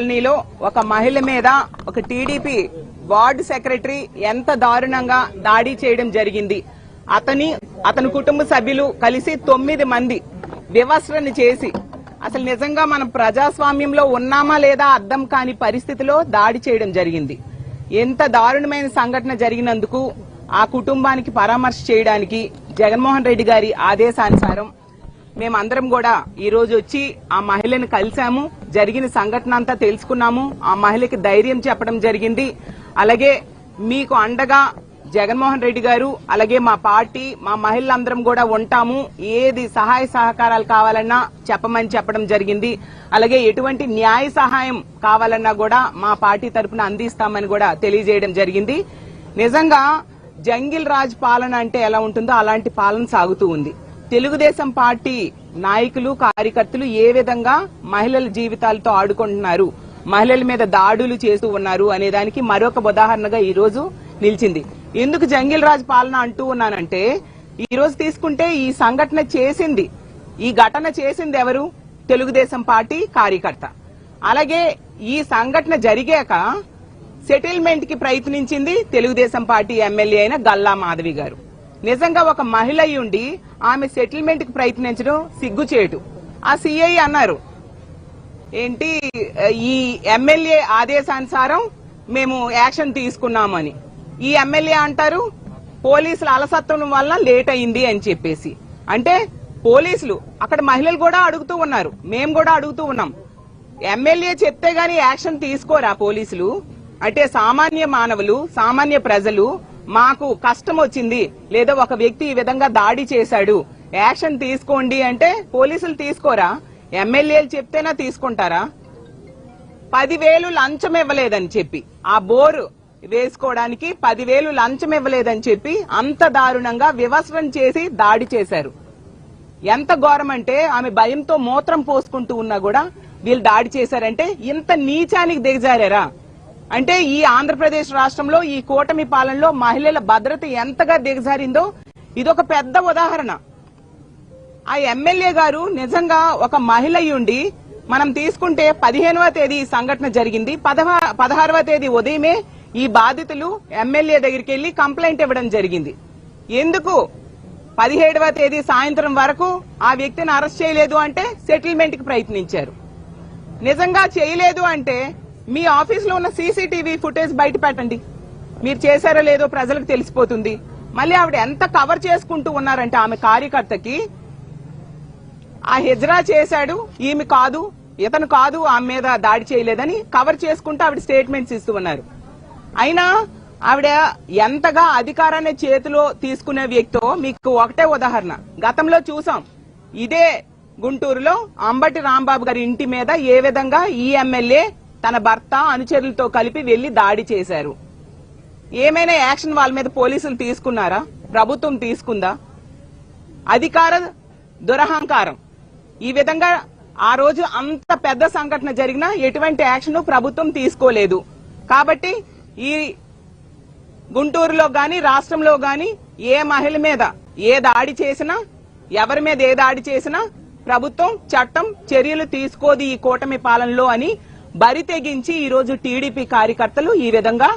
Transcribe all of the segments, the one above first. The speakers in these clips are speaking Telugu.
కాలనీలో ఒక మహిళ మీద ఒక టీడీపీ వార్డు సెక్రటరీ ఎంత దారుణంగా దాడి చేయడం జరిగింది. అతని కుటుంబ సభ్యులు కలిసి 9 మంది వివస్రణ చేసి అసలు నిజంగా మనం ప్రజాస్వామ్యంలో ఉన్నామా లేదా అర్థం కాని పరిస్థితిలో దాడి చేయడం జరిగింది. ఎంత దారుణమైన సంఘటన జరిగినందుకు ఆ కుటుంబానికి పరామర్శ చేయడానికి జగన్మోహన్ రెడ్డి గారి ఆదేశానుసారం మేమందరం కూడా ఈ రోజు వచ్చి ఆ మహిళను కలిసాము. జరిగిన సంఘటన అంతా తెలుసుకున్నాము. ఆ మహిళకి ధైర్యం చెప్పడం జరిగింది. అలాగే మీకు అండగా జగన్మోహన్ రెడ్డి గారు అలాగే మా పార్టీ మా మహిళలందరం కూడా ఉంటాము. ఏది సహాయ సహకారాలు కావాలన్నా చెప్పమని చెప్పడం జరిగింది. అలాగే ఎటువంటి న్యాయ సహాయం కావాలన్నా కూడా మా పార్టీ తరఫున అందిస్తామని కూడా తెలియజేయడం జరిగింది. నిజంగా జంగిల్ రాజ్ పాలన అంటే ఎలా ఉంటుందో అలాంటి పాలన సాగుతూ ఉంది. తెలుగుదేశం పార్టీ నాయకులు కార్యకర్తలు ఏ విధంగా మహిళల జీవితాలతో ఆడుకుంటున్నారు, మహిళల మీద దాడులు చేస్తూ ఉన్నారు అనే దానికి మరొక ఉదాహరణగా ఈ రోజు నిలిచింది. ఎందుకు జంగిల్ రాజ్ పాలన అంటూ ఉన్నానంటే ఈ రోజు తీసుకుంటే ఈ సంఘటన చేసింది, ఈ ఘటన చేసింది ఎవరు? తెలుగుదేశం పార్టీ కార్యకర్త. అలాగే ఈ సంఘటన జరిగాక సెటిల్మెంట్ కి ప్రయత్నించింది తెలుగుదేశం పార్టీ ఎమ్మెల్యే అయిన గల్లా మాధవి గారు. నిజంగా ఒక మహిళ ఉండి ఆమె సెటిల్మెంట్ కి ప్రయత్నించడం సిగ్గుచేటు. ఆ సిఐ అన్నారు ఏంటి, ఈ ఎమ్మెల్యే ఆదేశానుసారం మేము యాక్షన్ తీసుకున్నామని. ఈ ఎమ్మెల్యే అంటారు పోలీసుల అలసత్వం వల్ల లేట్ అయింది అని చెప్పేసి. అంటే పోలీసులు అక్కడ మహిళలు కూడా అడుగుతూ ఉన్నారు, మేము కూడా అడుగుతూ ఉన్నాం, ఎమ్మెల్యే చెప్తే గాని యాక్షన్ తీసుకోరా పోలీసులు? అంటే సామాన్య మానవులు సామాన్య ప్రజలు మాకు కష్టం వచ్చింది లేదా ఒక వ్యక్తి ఈ విధంగా దాడి చేశాడు యాక్షన్ తీసుకోండి అంటే పోలీసులు తీసుకోరా? ఎమ్మెల్యేలు చెప్తేనా తీసుకుంటారా? 10,000 లంచం ఇవ్వలేదని చెప్పి ఆ బోరు వేసుకోవడానికి 10,000 లంచం ఇవ్వలేదని చెప్పి అంత దారుణంగా వివస్రణ చేసి దాడి చేశారు. ఎంత ఘోరం అంటే ఆమె భయంతో మూత్రం పోసుకుంటూ ఉన్నా కూడా వీళ్ళు దాడి చేశారంటే ఇంత నీచానికి దిగజారా? అంటే ఈ ఆంధ్రప్రదేశ్ రాష్ట్రంలో ఈ కూటమి పాలనలో మహిళల భద్రత ఎంతగా దిగజారిందో ఇదొక పెద్ద ఉదాహరణ. ఆ ఎమ్మెల్యే గారు నిజంగా ఒక మహిళ ఉండి మనం తీసుకుంటే 15వ తేదీ ఈ సంఘటన జరిగింది. 16వ తేదీ ఉదయమే ఈ బాధితులు ఎమ్మెల్యే దగ్గరికి వెళ్లి కంప్లైంట్ ఇవ్వడం జరిగింది. ఎందుకు 17వ తేదీ సాయంత్రం వరకు ఆ వ్యక్తిని అరెస్ట్ చేయలేదు అంటే సెటిల్మెంట్ కి ప్రయత్నించారు. నిజంగా చేయలేదు అంటే మీ ఆఫీసులో ఉన్న సీసీటీవీ ఫుటేజ్ బయట పెట్టండి, మీరు చేశారో లేదో ప్రజలకు తెలిసిపోతుంది. మళ్ళీ ఆవిడ ఎంత కవర్ చేసుకుంటూ ఉన్నారంటే ఆమె కార్యకర్తకి ఆ హిజ్రా చేశాడు, ఈమె కాదు, ఇతను కాదు, ఆమె మీద దాడి చేయలేదని కవర్ చేసుకుంటూ ఆవిడ స్టేట్మెంట్స్ ఇస్తూ ఉన్నారు. అయినా ఆవిడ ఎంతగా అధికారాన్ని చేతిలో తీసుకునే వ్యక్తో మీకు ఒకటే ఉదాహరణ గతంలో చూసాం. ఇదే గుంటూరులో అంబటి రాంబాబు గారి ఇంటి మీద ఏ విధంగా ఈ ఎమ్మెల్యే తన భర్త అనుచరులతో కలిపి వెళ్లి దాడి చేశారు. ఏమైనా యాక్షన్ వాళ్ళ మీద పోలీసులు తీసుకున్నారా? ప్రభుత్వం తీసుకుందా? అధికార దురహంకారం. ఈ విధంగా ఆ రోజు అంత పెద్ద సంఘటన జరిగినా ఎటువంటి యాక్షన్ ప్రభుత్వం తీసుకోలేదు. కాబట్టి ఈ గుంటూరులో గాని రాష్ట్రంలో గాని ఏ మహిళ మీద ఏ దాడి చేసినా ఎవరి మీద ఏ దాడి చేసినా ప్రభుత్వం చట్టం చర్యలు తీసుకోదు ఈ కూటమి పాలనలో అని బరి తెగించి ఈ రోజు టీడీపీ కార్యకర్తలు ఈ విధంగా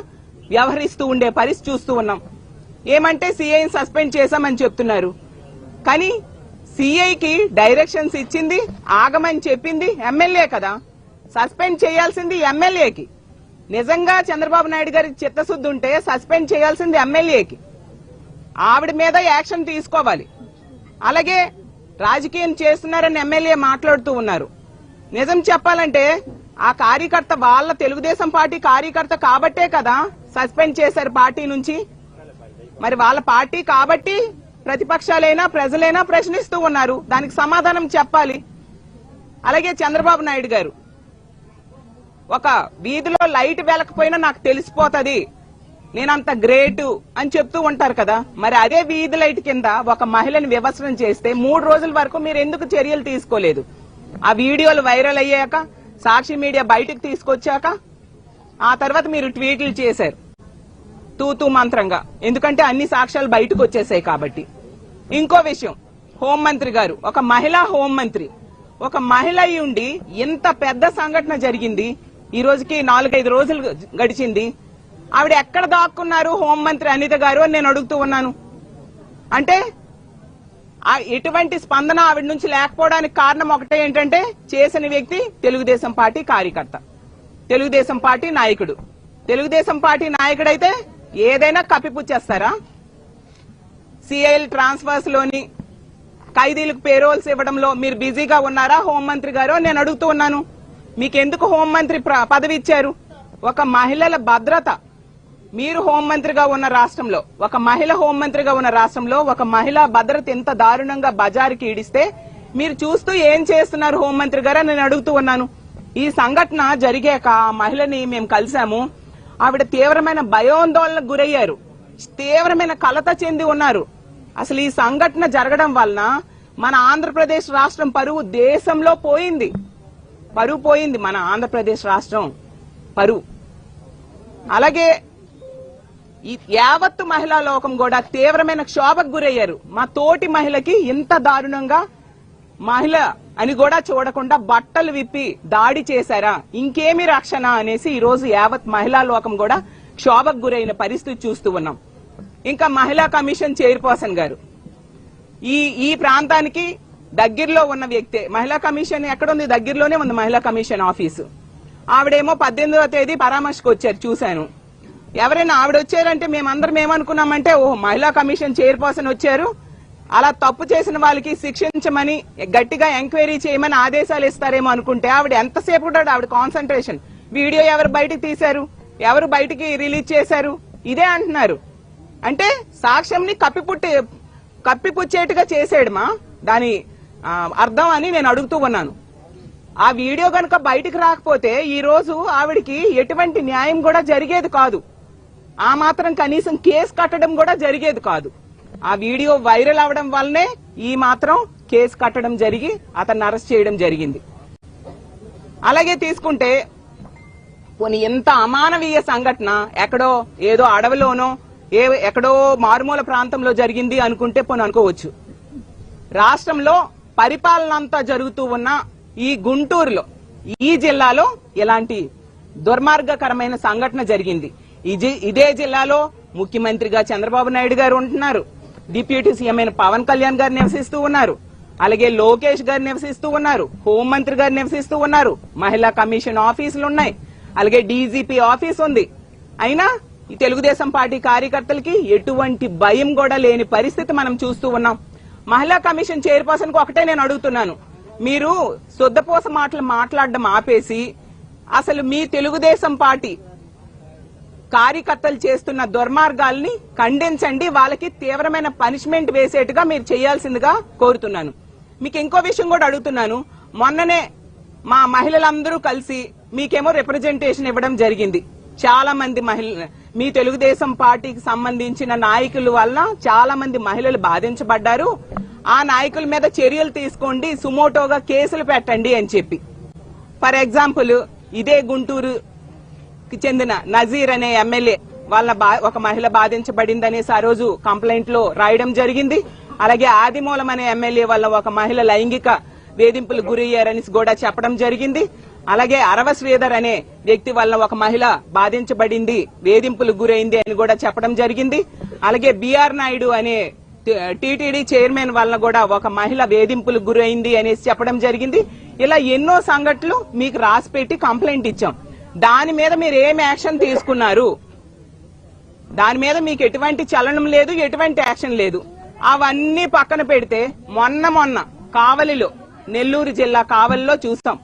వ్యవహరిస్తూ ఉండే పరిస్థితి చూస్తూ ఉన్నాం. ఏమంటే సీఐని సస్పెండ్ చేశామని చెప్తున్నారు, కానీ సీఐకి డైరెక్షన్స్ ఇచ్చింది ఆగమని చెప్పింది ఎమ్మెల్యే కదా. సస్పెండ్ చేయాల్సింది ఎమ్మెల్యేకి. నిజంగా చంద్రబాబు నాయుడు గారికి చిత్తశుద్ధి ఉంటే సస్పెండ్ చేయాల్సింది ఎమ్మెల్యేకి. ఆవిడ మీద యాక్షన్ తీసుకోవాలి. అలాగే రాజకీయం చేస్తున్నారని ఎమ్మెల్యే మాట్లాడుతూ ఉన్నారు. నిజం చెప్పాలంటే ఆ కార్యకర్త వాళ్ళ తెలుగుదేశం పార్టీ కార్యకర్త కాబట్టే కదా సస్పెండ్ చేశారు పార్టీ నుంచి. మరి వాళ్ళ పార్టీ కాబట్టి ప్రతిపక్షాలైనా ప్రజలైనా ప్రశ్నిస్తూ ఉన్నారు, దానికి సమాధానం చెప్పాలి. అలాగే చంద్రబాబు నాయుడు గారు ఒక వీధిలో లైట్ వెలకపోయినా నాకు తెలిసిపోతుంది, నేనంత గ్రేటు అని చెప్తూ ఉంటారు కదా. మరి అదే వీధి లైట్ కింద ఒక మహిళని వివస్రణ చేస్తే 3 రోజుల వరకు మీరు ఎందుకు చర్యలు తీసుకోలేదు? ఆ వీడియోలు వైరల్ అయ్యాక సాక్షి మీడియా బయటకు తీసుకొచ్చాక ఆ తర్వాత మీరు ట్వీట్లు చేశారు తూతూ మంత్రంగా, ఎందుకంటే అన్ని సాక్ష్యాలు బయటకు వచ్చేసాయి కాబట్టి. ఇంకో విషయం, హోంమంత్రి గారు ఒక మహిళా హోంమంత్రి, ఒక మహిళ ఉండి ఇంత పెద్ద సంఘటన జరిగింది, ఈ రోజుకి 4-5 రోజులు గడిచింది. ఆవిడ ఎక్కడ దాక్కున్నారు హోంమంత్రి అనిత గారు అని నేను అడుగుతూ ఉన్నాను. అంటే ఎటువంటి స్పందన ఆవిడ నుంచి లేకపోవడానికి కారణం ఒకటే ఏంటంటే, చేసిన వ్యక్తి తెలుగుదేశం పార్టీ కార్యకర్త, తెలుగుదేశం పార్టీ నాయకుడు. తెలుగుదేశం పార్టీ నాయకుడైతే ఏదైనా కప్పిపుచ్చేస్తారా? సిఐఎల్ ట్రాన్స్ఫర్స్ లోని ఖైదీలకు పేరోల్స్ ఇవ్వడంలో మీరు బిజీగా ఉన్నారా హోంమంత్రి గారు నేను అడుగుతూ ఉన్నాను. మీకెందుకు హోంమంత్రి పదవి ఇచ్చారు? ఒక మహిళల భద్రత, మీరు హోంమంత్రిగా ఉన్న రాష్ట్రంలో, ఒక మహిళ హోంమంత్రిగా ఉన్న రాష్ట్రంలో ఒక మహిళా భద్రత ఎంత దారుణంగా బజారుకి ఈడిస్తే మీరు చూస్తూ ఏం చేస్తున్నారు హోంమంత్రి గారు నేను అడుగుతూ ఉన్నాను. ఈ సంఘటన జరిగాక ఆ మహిళని మేము కలిసాము. ఆవిడ తీవ్రమైన భయాందోళనకు గురయ్యారు, తీవ్రమైన కలత చెంది ఉన్నారు. అసలు ఈ సంఘటన జరగడం వలన మన ఆంధ్రప్రదేశ్ రాష్ట్రం పరువు దేశంలో పోయింది, పరువు పోయింది మన ఆంధ్రప్రదేశ్ రాష్ట్రం పరువు. అలాగే ఈ యావత్తు మహిళా లోకం కూడా తీవ్రమైన క్షోభకు గురయ్యారు. మా తోటి మహిళకి ఇంత దారుణంగా మహిళ అని కూడా చూడకుండా బట్టలు విప్పి దాడి చేశారా, ఇంకేమి రక్షణ అనేసి ఈ రోజు యావత్ మహిళా లోకం కూడా క్షోభకు గురైన పరిస్థితి చూస్తూ ఉన్నాం. ఇంకా మహిళా కమిషన్ చైర్పర్సన్ గారు ఈ ప్రాంతానికి దగ్గరలో ఉన్న వ్యక్తే. మహిళా కమిషన్ ఎక్కడుంది? దగ్గరలోనే ఉంది మహిళా కమిషన్ ఆఫీసు. ఆవిడేమో 18వ తేదీ పరామర్శకు వచ్చారు, చూశాను. ఎవరైనా ఆవిడ వచ్చారంటే మేమందరం ఏమనుకున్నామంటే, ఓహో మహిళా కమిషన్ చైర్పర్సన్ వచ్చారు, అలా తప్పు చేసిన వాళ్ళకి శిక్షించమని గట్టిగా ఎంక్వైరీ చేయమని ఆదేశాలు ఇస్తారేమో అనుకుంటే ఆవిడ ఎంతసేపు కూడా ఆవిడ కాన్సన్ట్రేషన్, వీడియో ఎవరు బయటకు తీశారు, ఎవరు బయటికి రిలీజ్ చేశారు, ఇదే అంటున్నారు. అంటే సాక్ష్యంని కప్పిపుచ్చేట్టుగా చేసేయడమా దాని అర్థం అని నేను అడుగుతూ ఉన్నాను. ఆ వీడియో గనుక బయటికి రాకపోతే ఈ రోజు ఆవిడికి ఎటువంటి న్యాయం కూడా జరిగేది కాదు, ఆ మాత్రం కనీసం కేసు కట్టడం కూడా జరిగేది కాదు. ఆ వీడియో వైరల్ అవడం వల్లనే ఈ మాత్రం కేసు కట్టడం జరిగి అతన్ని అరెస్ట్ చేయడం జరిగింది. అలాగే తీసుకుంటే పోనీ ఎంత అమానవీయ సంఘటన ఎక్కడో ఏదో అడవిలోనో ఎక్కడో మారుమూల ప్రాంతంలో జరిగింది అనుకుంటే పోనీ అనుకోవచ్చు. రాష్ట్రంలో పరిపాలన అంతా జరుగుతూ ఉన్న ఈ గుంటూరులో, ఈ జిల్లాలో ఇలాంటి దుర్మార్గకరమైన సంఘటన జరిగింది. ఇదే జిల్లాలో ముఖ్యమంత్రిగా చంద్రబాబు నాయుడు గారు ఉంటున్నారు, డిప్యూటీ సీఎం అయిన పవన్ కళ్యాణ్ గారు నివసిస్తూ ఉన్నారు, అలాగే లోకేష్ గారు నివసిస్తూ ఉన్నారు, హోంమంత్రి గారు నివసిస్తూ ఉన్నారు, మహిళా కమిషన్ ఆఫీసులు ఉన్నాయి, అలాగే డీజీపీ ఆఫీస్ ఉంది. అయినా ఈ తెలుగుదేశం పార్టీ కార్యకర్తలకి ఎటువంటి భయం కూడా లేని పరిస్థితి మనం చూస్తూ ఉన్నాం. మహిళా కమిషన్ చైర్పర్సన్ కు ఒకటే నేను అడుగుతున్నాను, మీరు శుద్ధపోస మాటలు మాట్లాడడం ఆపేసి అసలు మీ తెలుగుదేశం పార్టీ కార్యకర్తలు చేస్తున్న దుర్మార్గాల్ని ఖండించండి, వాళ్ళకి తీవ్రమైన పనిష్మెంట్ వేసేట్టుగా మీరు చేయాల్సిందిగా కోరుతున్నాను. మీకు ఇంకో విషయం కూడా అడుగుతున్నాను, మొన్ననే మా మహిళలందరూ కలిసి మీకేమో రిప్రజెంటేషన్ ఇవ్వడం జరిగింది. చాలా మంది మీ తెలుగుదేశం పార్టీకి సంబంధించిన నాయకుల వలన చాలా మంది మహిళలు బాధించబడ్డారు, ఆ నాయకుల మీద చర్యలు తీసుకోండి, సుమోటోగా కేసులు పెట్టండి అని చెప్పి. ఫర్ ఎగ్జాంపుల్ ఇదే గుంటూరు చెందిన నజీర్ అనే ఎమ్మెల్యే వాళ్ళ ఒక మహిళ బాధించబడింది అనేసి ఆ రోజు కంప్లైంట్ లో రాయడం జరిగింది. అలాగే ఆదిమూలం అనే ఎమ్మెల్యే వల్ల ఒక మహిళ లైంగిక వేధింపులు గురయ్యారని కూడా చెప్పడం జరిగింది. అలాగే అరవ శ్రీధర్ అనే వ్యక్తి వల్ల ఒక మహిళ బాధించబడింది, వేధింపులు గురైంది అని కూడా చెప్పడం జరిగింది. అలాగే బిఆర్ నాయుడు అనే టీటీడీ చైర్మన్ వల్ల కూడా ఒక మహిళ వేధింపులు గురైంది అనేసి చెప్పడం జరిగింది. ఇలా ఎన్నో సంఘటనలు మీకు రాసిపెట్టి కంప్లైంట్ ఇచ్చాం. దాని మీద మీరు ఏం యాక్షన్ తీసుకున్నారు? దాని మీద మీకు ఎటువంటి చలనం లేదు, ఎటువంటి యాక్షన్ లేదు. అవన్నీ పక్కన పెడితే మొన్న కావలిలో, నెల్లూరు జిల్లా కావలిలో చూస్తాం,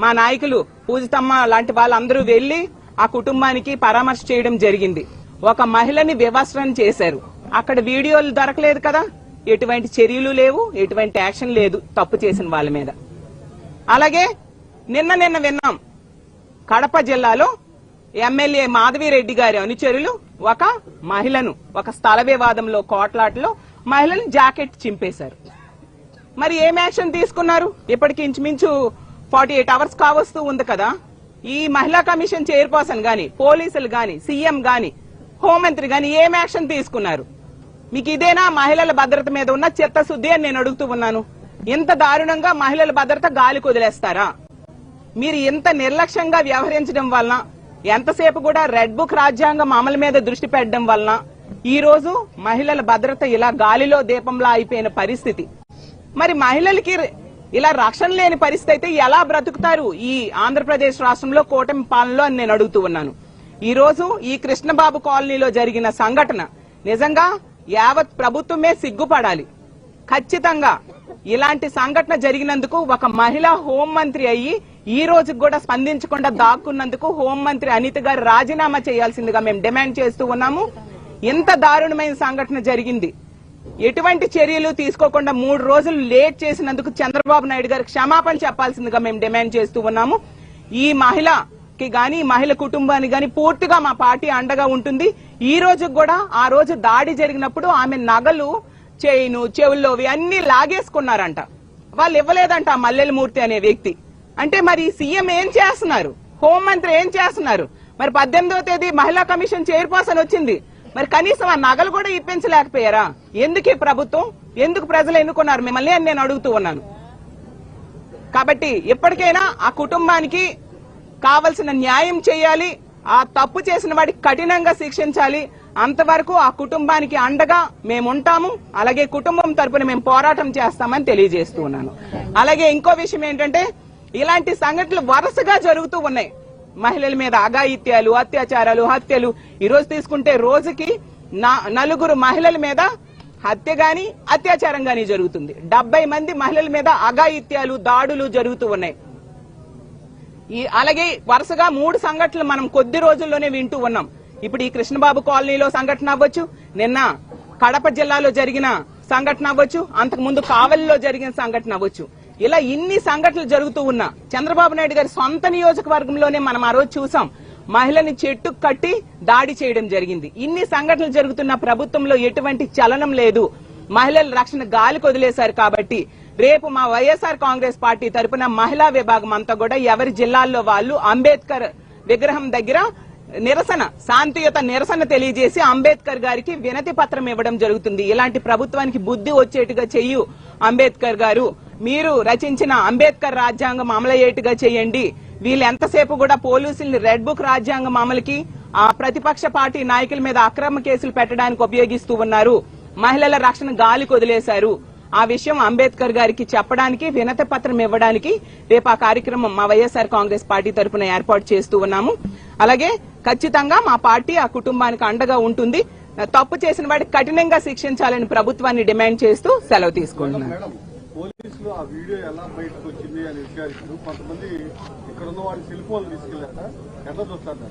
మా నాయకులు పూజితమ్మ లాంటి వాళ్ళందరూ వెళ్లి ఆ కుటుంబానికి పరామర్శ చేయడం జరిగింది. ఒక మహిళని వివస్త్రం చేశారు, అక్కడ వీడియోలు దొరకలేదు కదా, ఎటువంటి చర్యలు లేవు, ఎటువంటి యాక్షన్ లేదు తప్పు చేసిన వాళ్ళ మీద. అలాగే నిన్న విన్నాం, కడప జిల్లాలో ఎమ్మెల్యే మాధవిరెడ్డి గారి అనుచరులు ఒక మహిళను ఒక స్థల వివాదంలో కోట్లాటలో మహిళను జాకెట్ చింపేశారు. మరి ఏం యాక్షన్ తీసుకున్నారు? ఇప్పటికి ఇంచుమించు 48 అవర్స్ కావస్తూ ఉంది కదా. ఈ మహిళా కమిషన్ చైర్పర్సన్ గాని, పోలీసులు గాని, సీఎం గాని, హోంమంత్రి గాని ఏం యాక్షన్ తీసుకున్నారు? మీకు ఇదేనా మహిళల భద్రత మీద ఉన్న చిత్తశుద్ధి అని నేను అడుగుతూ ఉన్నాను. ఇంత దారుణంగా మహిళల భద్రత గాలికి వదిలేస్తారా? మీరు ఇంత నిర్లక్ష్యంగా వ్యవహరించడం వలన, ఎంతసేపు కూడా రెడ్ బుక్ రాజ్యాంగం అమలు మీద దృష్టి పెట్టడం వలన ఈ రోజు మహిళల భద్రత ఇలా గాలిలో దీపంలా అయిపోయిన పరిస్థితి. మరి మహిళలకి ఇలా రక్షణ లేని పరిస్థితి అయితే ఎలా బ్రతుకుతారు ఈ ఆంధ్రప్రదేశ్ రాష్ట్రంలో కూటమి పాలనలో అని నేను అడుగుతూ ఉన్నాను. ఈ రోజు ఈ కృష్ణబాబు కాలనీలో జరిగిన సంఘటన నిజంగా యావత్ ప్రభుత్వమే సిగ్గుపడాలి. ఖచ్చితంగా ఇలాంటి సంఘటన జరిగినందుకు ఒక మహిళా హోంమంత్రి అయ్యి ఈ రోజు కూడా స్పందించకుండా దాక్కున్నందుకు హోంమంత్రి అనిత గారు రాజీనామా చేయాల్సిందిగా మేము డిమాండ్ చేస్తూ ఉన్నాము. ఇంత దారుణమైన సంఘటన జరిగింది, ఎటువంటి చర్యలు తీసుకోకుండా 3 రోజులు లేట్ చేసినందుకు చంద్రబాబు నాయుడు గారు క్షమాపణ చెప్పాల్సిందిగా మేము డిమాండ్ చేస్తూ ఉన్నాము. ఈ మహిళకి గాని, మహిళ కుటుంబానికి గాని పూర్తిగా మా పార్టీ అండగా ఉంటుంది. ఈ రోజు కూడా ఆ రోజు దాడి జరిగినప్పుడు ఆమె నగలు, చైను, చెవుల్లోవి అన్ని లాగేసుకున్నారంట. వాళ్ళు ఇవ్వలేదంట ఆ మల్లెలమూర్తి అనే వ్యక్తి. అంటే మరి సీఎం ఏం చేస్తున్నారు, హోంమంత్రి ఏం చేస్తున్నారు? మరి 18వ తేదీ మహిళా కమిషన్ చైర్పర్సన్ వచ్చింది, మరి కనీసం ఆ నగలు కూడా ఇప్పించలేకపోయారా? ఎందుకు ఈ ప్రభుత్వం, ఎందుకు ప్రజలు ఎన్నుకున్నారు మిమ్మల్ని అని నేను అడుగుతూ ఉన్నాను. కాబట్టి ఇప్పటికైనా ఆ కుటుంబానికి కావలసిన న్యాయం చేయాలి, ఆ తప్పు చేసిన వాడికి కఠినంగా శిక్షించాలి. అంతవరకు ఆ కుటుంబానికి అండగా మేముంటాము. అలాగే కుటుంబం తరపున మేము పోరాటం చేస్తామని తెలియజేస్తూ ఉన్నాను. అలాగే ఇంకో విషయం ఏంటంటే, ఇలాంటి సంఘటనలు వరుసగా జరుగుతూ ఉన్నాయి. మహిళల మీద అఘాయిత్యాలు, అత్యాచారాలు, హత్యలు. ఈ రోజు తీసుకుంటే రోజుకి 4 మహిళల మీద హత్య గాని, అత్యాచారం గాని జరుగుతుంది. 70 మంది మహిళల మీద అఘాయిత్యాలు, దాడులు జరుగుతూ ఉన్నాయి. అలాగే వరుసగా 3 సంఘటనలు మనం కొద్ది రోజుల్లోనే వింటూ ఉన్నాం. ఇప్పుడు ఈ కృష్ణబాబు కాలనీలో సంఘటన అవ్వచ్చు, నిన్న కడప జిల్లాలో జరిగిన సంఘటన అవ్వచ్చు, అంతకు ముందు కావలిలో జరిగిన సంఘటన అవ్వచ్చు. ఇలా ఇన్ని సంఘటనలు జరుగుతూ ఉన్నా చంద్రబాబు నాయుడు గారి సొంత నియోజకవర్గంలోనే మనం ఆ రోజు చూసాం, మహిళని చెట్టు కట్టి దాడి చేయడం జరిగింది. ఇన్ని సంఘటనలు జరుగుతున్న ప్రభుత్వంలో ఎటువంటి చలనం లేదు. మహిళల రక్షణ గాలికి వదిలేశారు. కాబట్టి రేపు మా వైఎస్ఆర్ కాంగ్రెస్ పార్టీ తరపున మహిళా విభాగం అంతా కూడా ఎవరి జిల్లాల్లో వాళ్ళు అంబేద్కర్ విగ్రహం దగ్గర శాంతియుత నిరసన తెలియజేసి అంబేద్కర్ గారికి వినతి పత్రం ఇవ్వడం జరుగుతుంది. ఇలాంటి ప్రభుత్వానికి బుద్ధి వచ్చేట్టుగా చెయ్యు అంబేద్కర్ గారు, మీరు రచించిన అంబేద్కర్ రాజ్యాంగం అమలయ్యేట్టుగా చేయండి. వీళ్ళు ఎంతసేపు కూడా పోలీసుల్ని రెడ్ బుక్ రాజ్యాంగం అమలుకి, ఆ ప్రతిపక్ష పార్టీ నాయకుల మీద అక్రమ కేసులు పెట్టడానికి ఉపయోగిస్తూ ఉన్నారు. మహిళల రక్షణ గాలికి వదిలేశారు. ఆ విషయం అంబేద్కర్ గారికి చెప్పడానికి, వినతి పత్రం ఇవ్వడానికి రేపు ఆ కార్యక్రమం మా వైఎస్ఆర్ కాంగ్రెస్ పార్టీ తరఫున ఏర్పాటు చేస్తూ ఉన్నాము. అలాగే ఖచ్చితంగా మా పార్టీ ఆ కుటుంబానికి అండగా ఉంటుంది. తప్పు చేసిన వాడికి కఠినంగా శిక్షించాలని ప్రభుత్వాన్ని డిమాండ్ చేస్తూ సెలవు తీసుకుంటున్నాను. పోలీసులు ఆ వీడియో ఎలా బయటకు వచ్చింది అనే విషయాలు కొంతమంది ఇక్కడ ఉన్న వాడి సెల్ ఫోన్లు తీసుకెళ్లాక ఎట్లా చూస్తారు?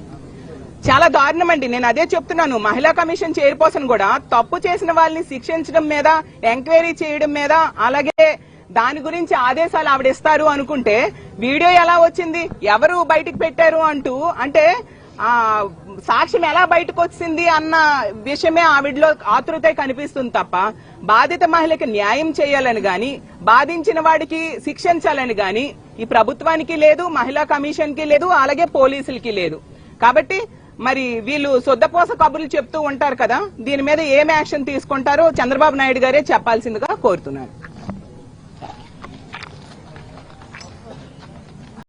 చాలా దారుణం అండి. నేను అదే చెప్తున్నాను. మహిళా కమిషన్ చైర్పర్సన్ కూడా తప్పు చేసిన వాళ్ళని శిక్షించడం మీద, ఎంక్వైరీ చేయడం మీద, అలాగే దాని గురించి ఆదేశాలు ఆవిడ ఇస్తారు అనుకుంటే వీడియో ఎలా వచ్చింది, ఎవరు బయటకు పెట్టారు అంటూ, అంటే ఆ సాక్ష్యం ఎలా బయటకు వచ్చింది అన్న విషయమే ఆవిడలో ఆతృత కనిపిస్తుంది తప్ప బాధిత మహిళకి న్యాయం చేయాలని గాని, బాధించిన వాడికి శిక్షించాలని గాని ఈ ప్రభుత్వానికి లేదు, మహిళా కమిషన్ కి లేదు, అలాగే పోలీసులకి లేదు. కాబట్టి మరి వీళ్ళు సొద్దపోస కబుర్లు చెప్తూ ఉంటారు కదా, దీని మీద ఏం యాక్షన్ తీసుకుంటారో చంద్రబాబు నాయుడు గారే చెప్పాల్సిందిగా కోరుతున్నారు.